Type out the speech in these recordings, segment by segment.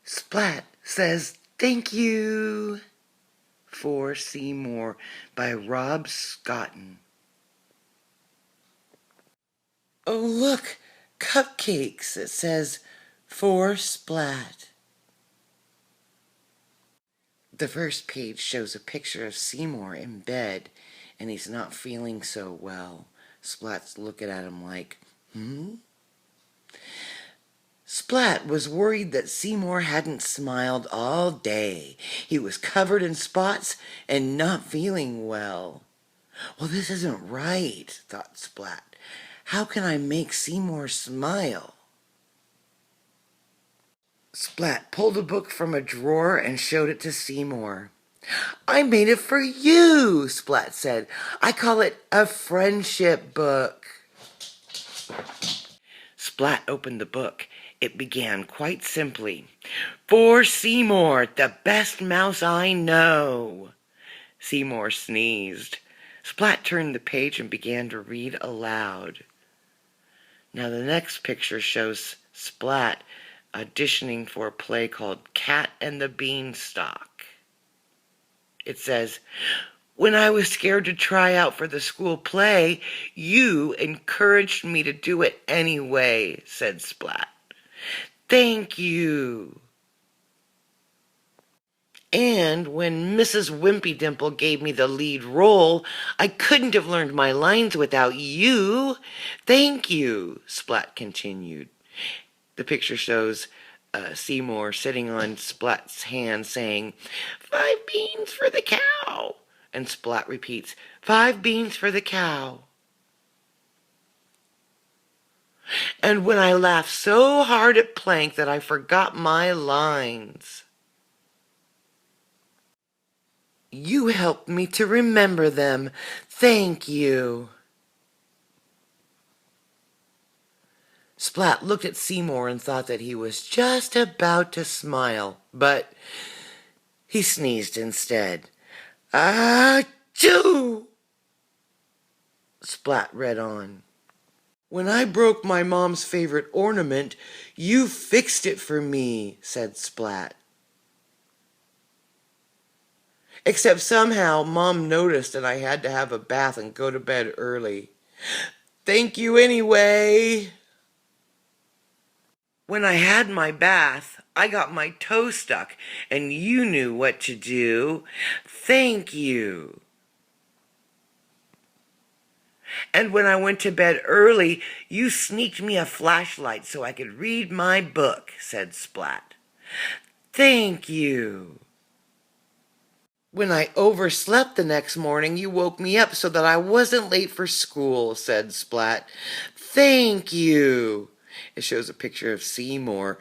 Splat says thank you for Seymour by Rob Scotton. Oh look, cupcakes. It says for Splat. The first page shows a picture of Seymour in bed, and he's not feeling so well. Splat's looking at him like, Splat was worried that Seymour hadn't smiled all day. He was covered in spots and not feeling well. Well, this isn't right, thought Splat. How can I make Seymour smile? Splat pulled a book from a drawer and showed it to Seymour. I made it for you, Splat said. I call it a friendship book. Splat opened the book. It began quite simply. For Seymour, the best mouse I know. Seymour sneezed. Splat turned the page and began to read aloud. Now the next picture shows Splat auditioning for a play called Cat and the Beanstalk. It says, when I was scared to try out for the school play, you encouraged me to do it anyway, said Splat. Thank you. And when Mrs. Wimpy Dimple gave me the lead role, I couldn't have learned my lines without you. Thank you, Splat continued. The picture shows Seymour sitting on Splat's hand saying, 5 beans for the cow. And Splat repeats, 5 beans for the cow. And when I laughed so hard at Plank that I forgot my lines. You helped me to remember them. Thank you. Splat looked at Seymour and thought that he was just about to smile, but he sneezed instead. Achoo! Splat read on. When I broke my mom's favorite ornament, you fixed it for me, said Splat. Except somehow Mom noticed and I had to have a bath and go to bed early. Thank you anyway. When I had my bath, I got my toe stuck and you knew what to do. Thank you. And when I went to bed early, you sneaked me a flashlight so I could read my book, said Splat. Thank you. When I overslept the next morning, you woke me up so that I wasn't late for school, said Splat. Thank you. It shows a picture of Seymour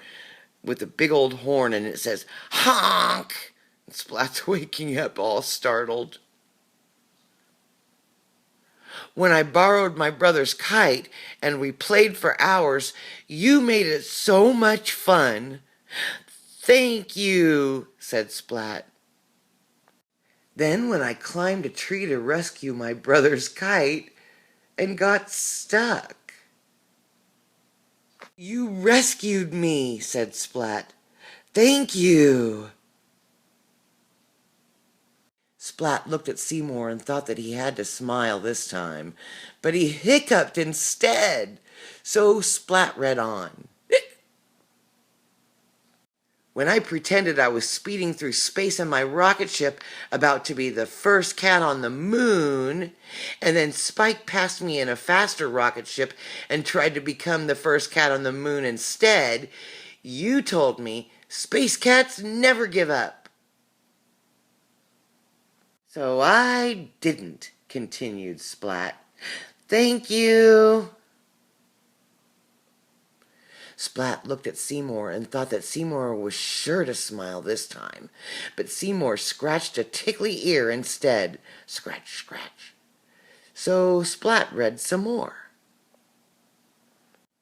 with a big old horn, and it says, honk! And Splat's waking up all startled. When I borrowed my brother's kite and we played for hours, you made it so much fun. Thank you, said Splat. Then when I climbed a tree to rescue my brother's kite and got stuck. You rescued me, said Splat. Thank you. Splat looked at Seymour and thought that he had to smile this time, but he hiccuped instead. So Splat read on. When I pretended I was speeding through space in my rocket ship about to be the first cat on the moon, and then Spike passed me in a faster rocket ship and tried to become the first cat on the moon instead, you told me space cats never give up. So I didn't, continued Splat. Thank you. Splat looked at Seymour and thought that Seymour was sure to smile this time, but Seymour scratched a tickly ear instead. Scratch, scratch. So Splat read some more.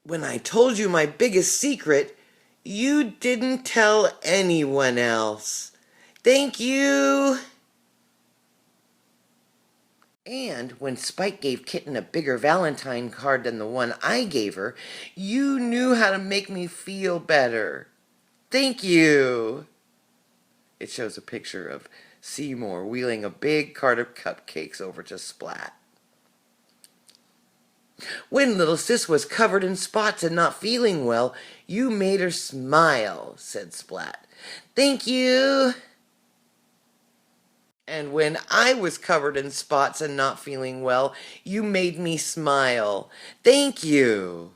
When I told you my biggest secret, you didn't tell anyone else. Thank you. And when Spike gave Kitten a bigger Valentine card than the one I gave her, you knew how to make me feel better. Thank you. It shows a picture of Seymour wheeling a big cart of cupcakes over to Splat. When little sis was covered in spots and not feeling well, you made her smile, said Splat. Thank you. And when I was covered in spots and not feeling well, you made me smile. Thank you.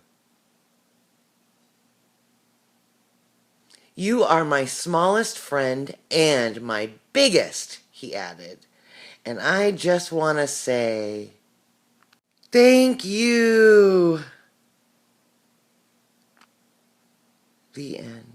You are my smallest friend and my biggest, he added. And I just want to say, thank you. The end.